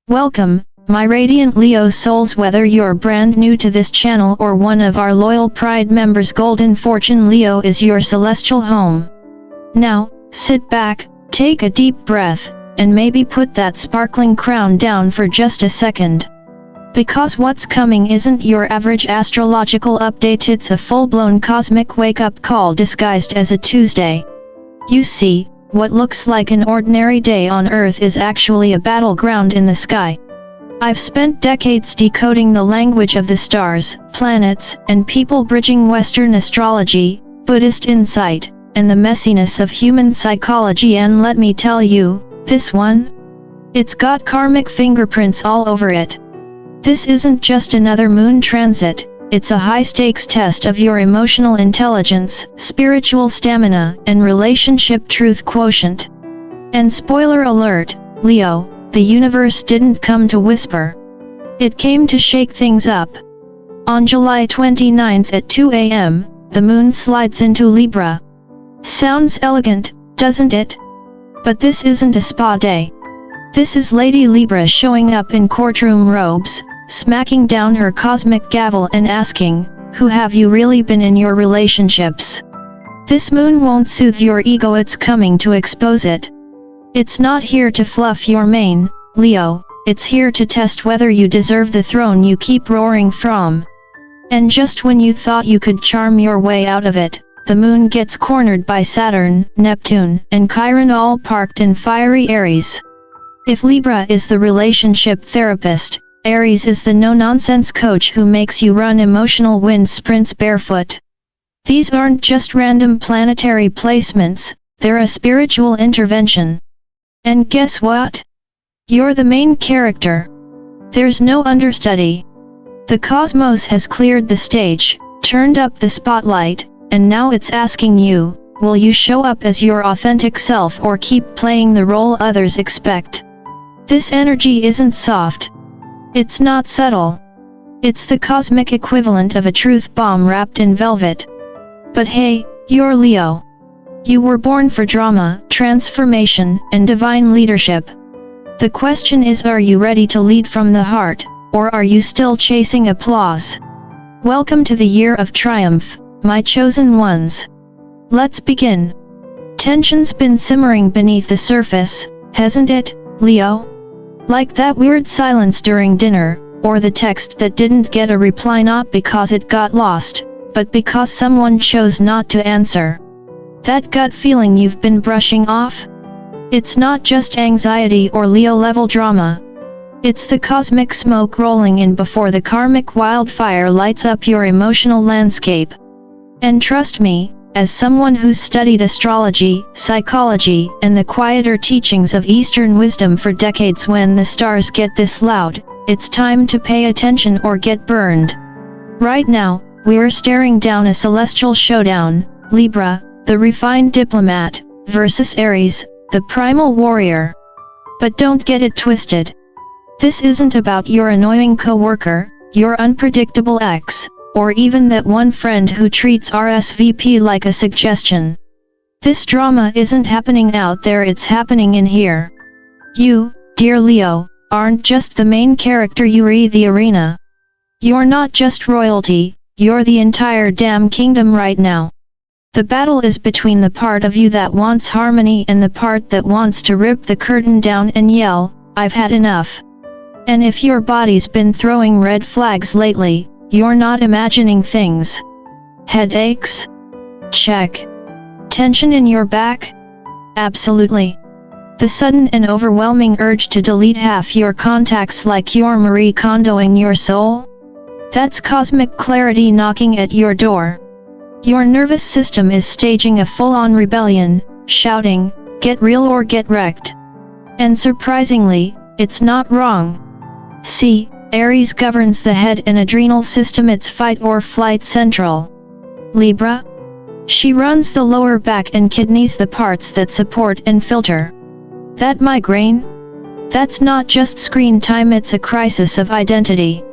Welcome, my radiant Leo souls. Whether you're brand new to this channel or one of our loyal Pride members, Golden Fortune Leo is your celestial home. Now, sit back, take a deep breath, and maybe put that sparkling crown down for just a second. Because what's coming isn't your average astrological update, it's a full-blown cosmic wake-up call disguised as a Tuesday. You see, what looks like an ordinary day on Earth is actually a battleground in the sky. I've spent decades decoding the language of the stars, planets, and people, bridging Western astrology, Buddhist insight, and the messiness of human psychology, and let me tell you, this one? It's got karmic fingerprints all over it. This isn't just another moon transit, it's a high-stakes test of your emotional intelligence, spiritual stamina, and relationship truth quotient. And spoiler alert, Leo, the universe didn't come to whisper. It came to shake things up. On July 29th at 2 a.m., the moon slides into Libra. Sounds elegant, doesn't it? But this isn't a spa day. This is Lady Libra showing up in courtroom robes, smacking down her cosmic gavel and asking, who have you really been in your relationships? This moon won't soothe your ego, it's coming to expose it. It's not here to fluff your mane, Leo, it's here to test whether you deserve the throne you keep roaring from. And just when you thought you could charm your way out of it, the moon gets cornered by Saturn, Neptune, and Chiron, all parked in fiery Aries. If Libra is the relationship therapist, Aries is the no-nonsense coach who makes you run emotional wind sprints barefoot. These aren't just random planetary placements, they're a spiritual intervention. And guess what? You're the main character. There's no understudy. The cosmos has cleared the stage, turned up the spotlight, and now it's asking you, will you show up as your authentic self or keep playing the role others expect? This energy isn't soft. It's not subtle. It's the cosmic equivalent of a truth bomb wrapped in velvet. But hey, you're Leo. You were born for drama, transformation, and divine leadership. The question is, are you ready to lead from the heart, or are you still chasing applause? Welcome to the year of triumph, my chosen ones. Let's begin. Tension's been simmering beneath the surface, hasn't it, Leo? Like that weird silence during dinner, or the text that didn't get a reply not because it got lost, but because someone chose not to answer. That gut feeling you've been brushing off? It's not just anxiety or Leo-level drama. It's the cosmic smoke rolling in before the karmic wildfire lights up your emotional landscape. And trust me, as someone who's studied astrology, psychology, and the quieter teachings of Eastern wisdom for decades, when the stars get this loud, it's time to pay attention or get burned. Right now, we're staring down a celestial showdown, Libra, the refined diplomat, versus Aries, the primal warrior. But don't get it twisted. This isn't about your annoying coworker, your unpredictable ex, or even that one friend who treats RSVP like a suggestion. This drama isn't happening out there, it's happening in here. You, dear Leo, aren't just the main character, you're the arena. You're not just royalty, you're the entire damn kingdom right now. The battle is between the part of you that wants harmony and the part that wants to rip the curtain down and yell, I've had enough. And if your body's been throwing red flags lately, you're not imagining things. Headaches? Check. Tension in your back? Absolutely. The sudden and overwhelming urge to delete half your contacts like you're Marie Kondoing your soul? That's cosmic clarity knocking at your door. Your nervous system is staging a full-on rebellion, shouting, get real or get wrecked. And surprisingly, it's not wrong. See, Aries governs the head and adrenal system, it's fight or flight central. Libra? She runs the lower back and kidneys, the parts that support and filter. That migraine? That's not just screen time, it's a crisis of identity.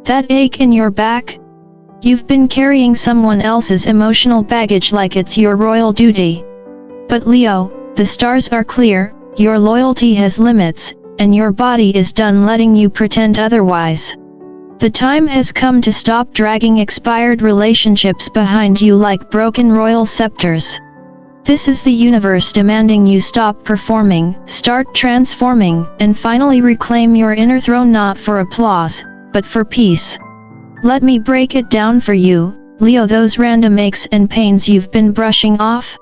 That ache in your back? You've been carrying someone else's emotional baggage like it's your royal duty. But Leo, the stars are clear, your loyalty has limits, and your body is done letting you pretend otherwise. The time has come to stop dragging expired relationships behind you like broken royal scepters. This is the universe demanding you stop performing, start transforming, and finally reclaim your inner throne, not for applause, but for peace. Let me break it down for you, Leo. Those random aches and pains you've been brushing off?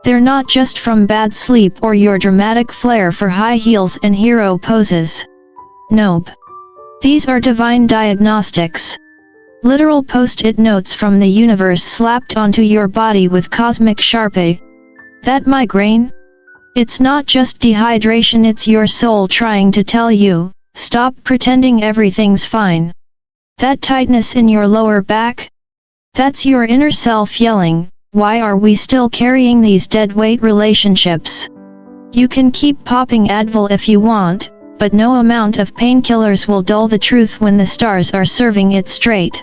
They're not just from bad sleep or your dramatic flair for high heels and hero poses. Nope. These are divine diagnostics. Literal post-it notes from the universe slapped onto your body with cosmic Sharpie. That migraine? It's not just dehydration, it's your soul trying to tell you, stop pretending everything's fine. That tightness in your lower back? That's your inner self yelling, why are we still carrying these deadweight relationships? You can keep popping Advil if you want, but no amount of painkillers will dull the truth when the stars are serving it straight.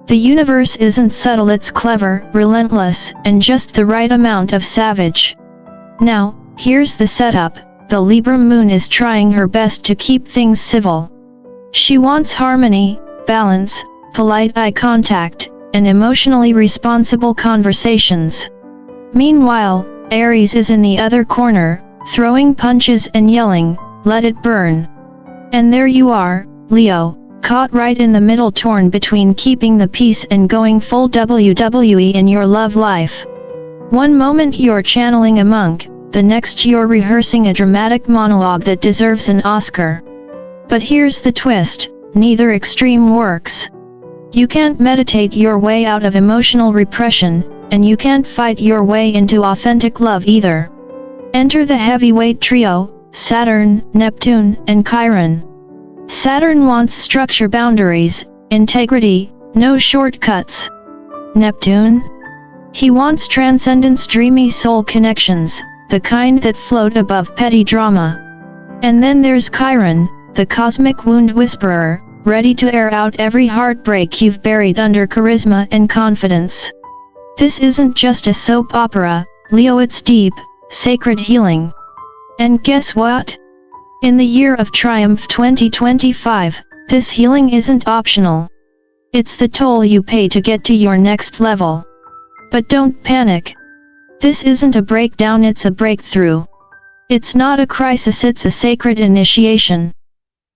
The universe isn't subtle, it's clever, relentless, and just the right amount of savage. Now, here's the setup. The Libra moon is trying her best to keep things civil. She wants harmony, balance, polite eye contact, and emotionally responsible conversations. Meanwhile, Aries is in the other corner, throwing punches and yelling, "Let it burn." And there you are, Leo, caught right in the middle, torn between keeping the peace and going full WWE in your love life. One moment you're channeling a monk, the next you're rehearsing a dramatic monologue that deserves an Oscar. But here's the twist, neither extreme works. You can't meditate your way out of emotional repression, and you can't fight your way into authentic love either. Enter the heavyweight trio, Saturn, Neptune, and Chiron. Saturn wants structure, boundaries, integrity, no shortcuts. Neptune? He wants transcendence, dreamy soul connections, the kind that float above petty drama. And then there's Chiron, the cosmic wound whisperer, ready to air out every heartbreak you've buried under charisma and confidence. This isn't just a soap opera, Leo, it's deep, sacred healing. And guess what? In the year of triumph 2025, this healing isn't optional. It's the toll you pay to get to your next level. But don't panic. This isn't a breakdown, it's a breakthrough. It's not a crisis, it's a sacred initiation.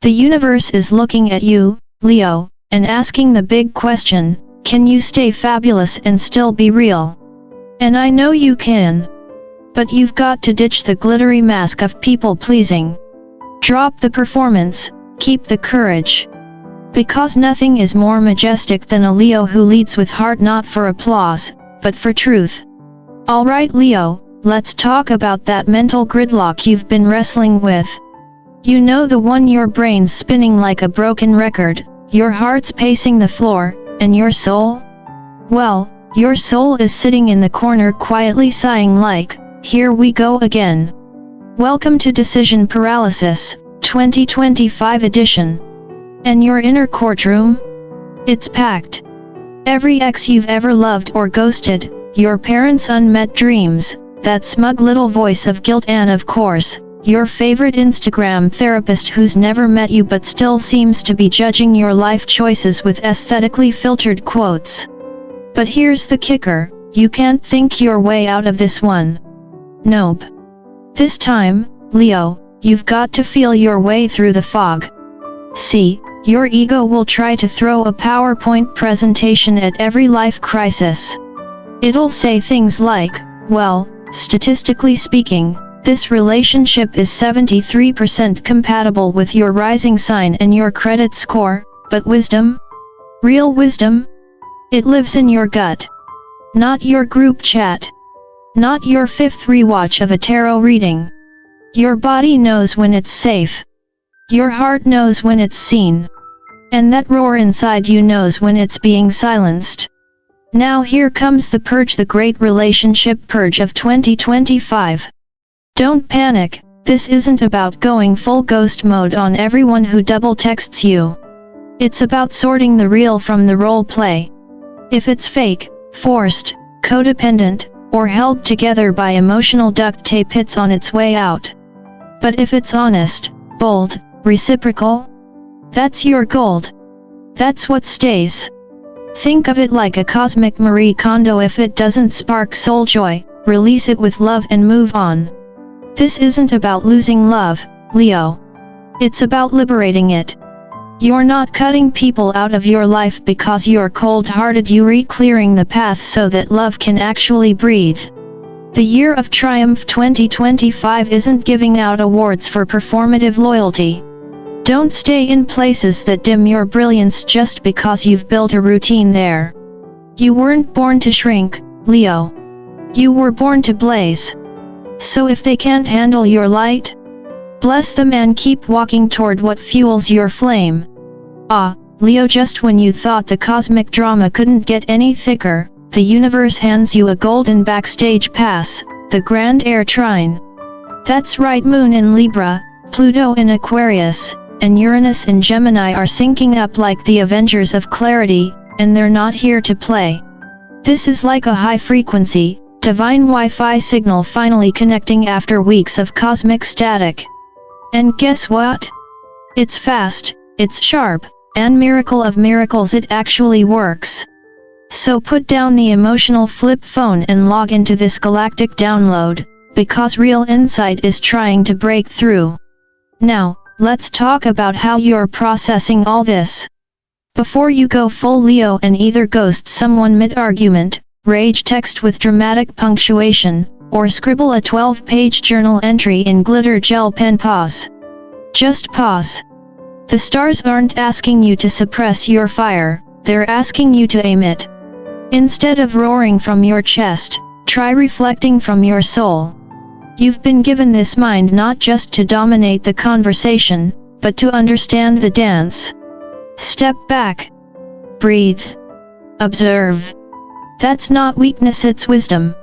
The universe is looking at you, Leo, and asking the big question, can you stay fabulous and still be real? And I know you can. But you've got to ditch the glittery mask of people-pleasing. Drop the performance, keep the courage. Because nothing is more majestic than a Leo who leads with heart, not for applause, but for truth. Alright Leo, let's talk about that mental gridlock you've been wrestling with. You know, the one your brain's spinning like a broken record, your heart's pacing the floor, and your soul? Well, your soul is sitting in the corner quietly sighing like, here we go again. Welcome to Decision Paralysis, 2025 edition. And your inner courtroom? It's packed. Every ex you've ever loved or ghosted, your parents' unmet dreams, that smug little voice of guilt, and of course, your favorite Instagram therapist who's never met you but still seems to be judging your life choices with aesthetically filtered quotes. But here's the kicker, you can't think your way out of this one. Nope. This time, Leo, you've got to feel your way through the fog. See, your ego will try to throw a PowerPoint presentation at every life crisis. It'll say things like, well, statistically speaking, this relationship is 73% compatible with your rising sign and your credit score, but wisdom? Real wisdom? It lives in your gut. Not your group chat. Not your fifth rewatch of a tarot reading. Your body knows when it's safe. Your heart knows when it's seen. And that roar inside you knows when it's being silenced. Now here comes the purge, the great relationship purge of 2025. Don't panic, this isn't about going full ghost mode on everyone who double texts you. It's about sorting the real from the role play. If it's fake, forced, codependent, or held together by emotional duct tape, it's on its way out. But if it's honest, bold, reciprocal? That's your gold. That's what stays. Think of it like a cosmic Marie Kondo. If it doesn't spark soul joy, release it with love and move on. This isn't about losing love, Leo. It's about liberating it. You're not cutting people out of your life because you're cold-hearted. You're clearing the path so that love can actually breathe. The Year of Triumph 2025 isn't giving out awards for performative loyalty. Don't stay in places that dim your brilliance just because you've built a routine there. You weren't born to shrink, Leo. You were born to blaze. So if they can't handle your light, bless them and keep walking toward what fuels your flame. Ah, Leo, just when you thought the cosmic drama couldn't get any thicker, the universe hands you a golden backstage pass, the Grand Air Trine. That's right, Moon in Libra, Pluto in Aquarius, and Uranus in Gemini are syncing up like the Avengers of clarity, and they're not here to play. This is like a high-frequency, divine Wi-Fi signal finally connecting after weeks of cosmic static. And guess what? It's fast, it's sharp, and miracle of miracles, it actually works. So put down the emotional flip phone and log into this galactic download, because real insight is trying to break through. Now, let's talk about how you're processing all this. Before you go full Leo and either ghost someone mid-argument, rage text with dramatic punctuation, or scribble a 12-page journal entry in glitter gel pen, pause. Just pause. The stars aren't asking you to suppress your fire, they're asking you to aim it. Instead of roaring from your chest, try reflecting from your soul. You've been given this mind not just to dominate the conversation, but to understand the dance. Step back. Breathe. Observe. That's not weakness, it's wisdom.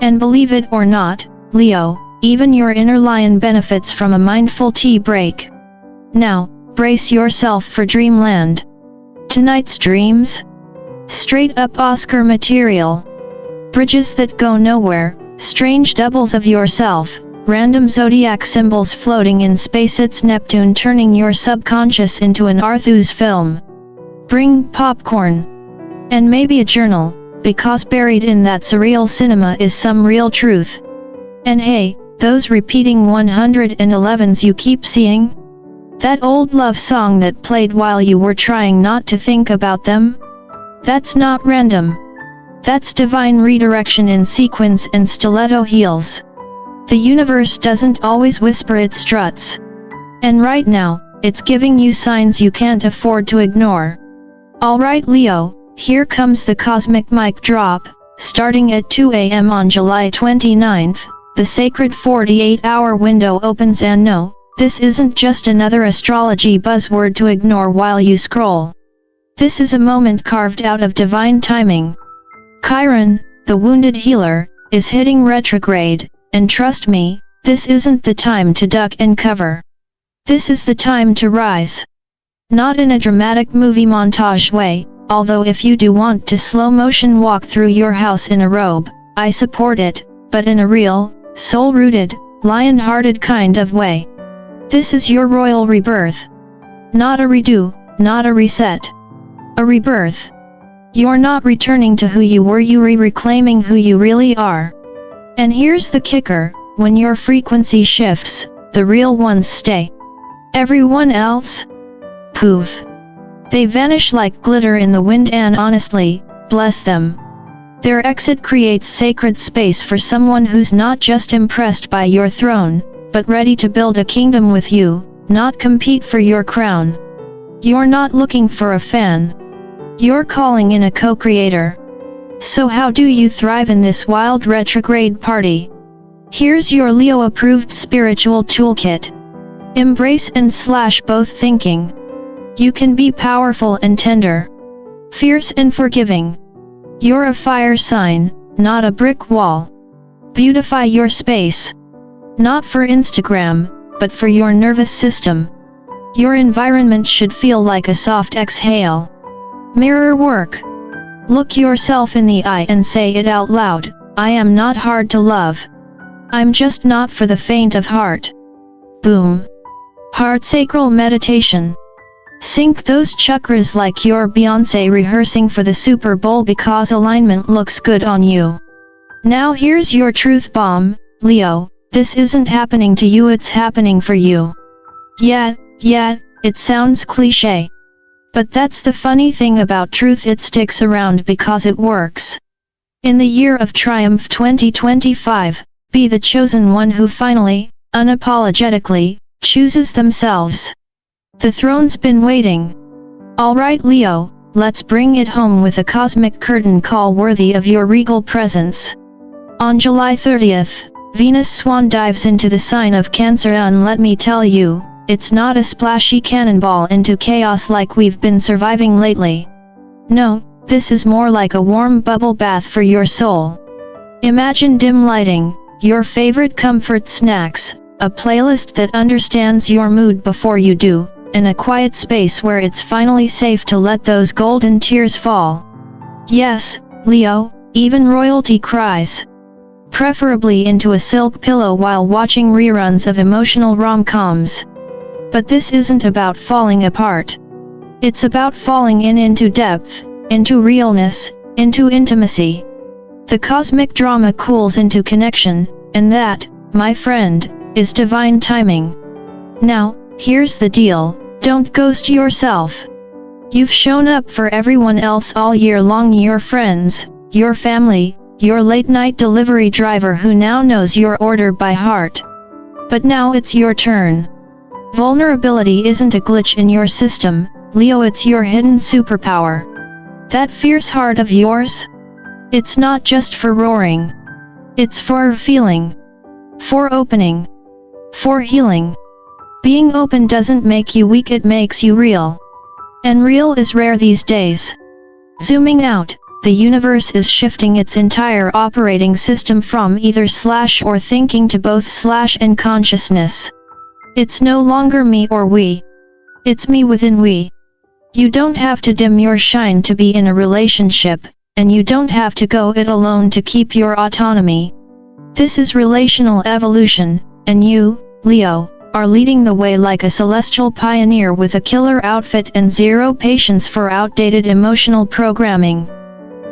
And believe it or not, Leo, even your inner lion benefits from a mindful tea break. Now, brace yourself for dreamland. Tonight's dreams? Straight up Oscar material. Bridges that go nowhere, strange doubles of yourself, random zodiac symbols floating in space. It's Neptune turning your subconscious into an Arthur's film. Bring popcorn. And maybe a journal, because buried in that surreal cinema is some real truth. And hey, those repeating 111s you keep seeing? That old love song that played while you were trying not to think about them? That's not random. That's divine redirection in sequins and stiletto heels. The universe doesn't always whisper, it struts. And right now, it's giving you signs you can't afford to ignore. Alright Leo, here comes the cosmic mic drop. Starting at 2 a.m. on July 29th, the sacred 48-hour window opens, and no, this isn't just another astrology buzzword to ignore while you scroll. This is a moment carved out of divine timing. Chiron, the wounded healer, is hitting retrograde, and trust me, this isn't the time to duck and cover. This is the time to rise. Not in a dramatic movie montage way, although if you do want to slow motion walk through your house in a robe, I support it, but in a real, soul-rooted, lion-hearted kind of way. This is your royal rebirth. Not a redo, not a reset. A rebirth. You're not returning to who you were, you're reclaiming who you really are. And here's the kicker, when your frequency shifts, the real ones stay. Everyone else? Poof. They vanish like glitter in the wind, and honestly, bless them. Their exit creates sacred space for someone who's not just impressed by your throne, but ready to build a kingdom with you, not compete for your crown. You're not looking for a fan. You're calling in a co-creator. So how do you thrive in this wild retrograde party? Here's your Leo-approved spiritual toolkit. Embrace and slash both thinking. You can be powerful and tender. Fierce and forgiving. You're a fire sign, not a brick wall. Beautify your space. Not for Instagram, but for your nervous system. Your environment should feel like a soft exhale. Mirror work. Look yourself in the eye and say it out loud, I am not hard to love. I'm just not for the faint of heart. Boom. Heart sacral meditation. Sync those chakras like you're Beyoncé rehearsing for the Super Bowl because alignment looks good on you. Now here's your truth bomb, Leo. This isn't happening to you, it's happening for you. Yeah, it sounds cliché. But that's the funny thing about truth, it sticks around because it works. In the year of triumph 2025, be the chosen one who finally, unapologetically, chooses themselves. The throne's been waiting. Alright Leo, let's bring it home with a cosmic curtain call worthy of your regal presence. On July 30th, Venus Swan dives into the sign of Cancer, and let me tell you, it's not a splashy cannonball into chaos like we've been surviving lately. No, this is more like a warm bubble bath for your soul. Imagine dim lighting, your favorite comfort snacks, a playlist that understands your mood before you do, and a quiet space where it's finally safe to let those golden tears fall. Yes, Leo, even royalty cries. Preferably into a silk pillow while watching reruns of emotional rom-coms. But this isn't about falling apart. It's about falling into depth, into realness, into intimacy. The cosmic drama cools into connection, and that, my friend, is divine timing. Now, here's the deal, don't ghost yourself. You've shown up for everyone else all year long, your friends, your family, your late-night delivery driver who now knows your order by heart. But now it's your turn. Vulnerability isn't a glitch in your system, Leo, it's your hidden superpower. That fierce heart of yours? It's not just for roaring. It's for feeling. For opening. For healing. Being open doesn't make you weak, it makes you real. And real is rare these days. Zooming out, the universe is shifting its entire operating system from either slash or thinking to both slash and consciousness. It's no longer me or we. It's me within we. You don't have to dim your shine to be in a relationship, and you don't have to go it alone to keep your autonomy. This is relational evolution, and you, Leo, are leading the way like a celestial pioneer with a killer outfit and zero patience for outdated emotional programming.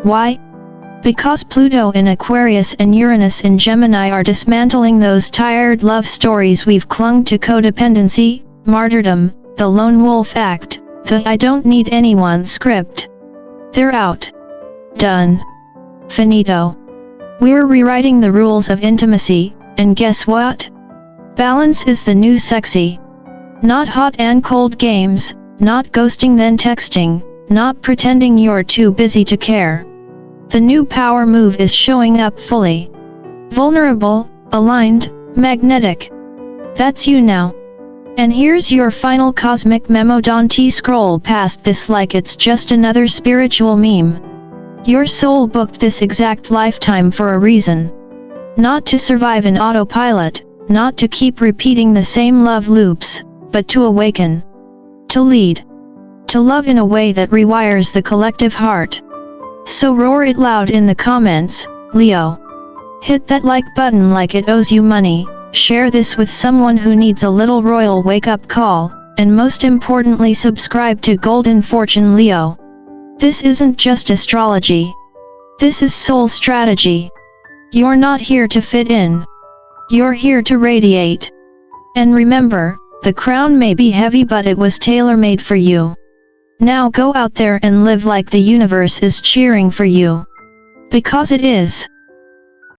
Why? Because Pluto in Aquarius and Uranus in Gemini are dismantling those tired love stories we've clung to: codependency, martyrdom, the lone wolf act, the I don't need anyone script. They're out. Done. Finito. We're rewriting the rules of intimacy, and guess what? Balance is the new sexy. Not hot and cold games, not ghosting then texting, not pretending you're too busy to care. The new power move is showing up fully. Vulnerable, aligned, magnetic. That's you now. And here's your final cosmic memo. Don't scroll past this like it's just another spiritual meme. Your soul booked this exact lifetime for a reason. Not to survive in autopilot, not to keep repeating the same love loops, but to awaken. To lead. To love in a way that rewires the collective heart. So roar it loud in the comments, Leo. Hit that like button like it owes you money, share this with someone who needs a little royal wake-up call, and most importantly subscribe to Golden Fortune Leo. This isn't just astrology. This is soul strategy. You're not here to fit in. You're here to radiate. And remember, the crown may be heavy but it was tailor-made for you. Now go out there and live like the universe is cheering for you. Because it is.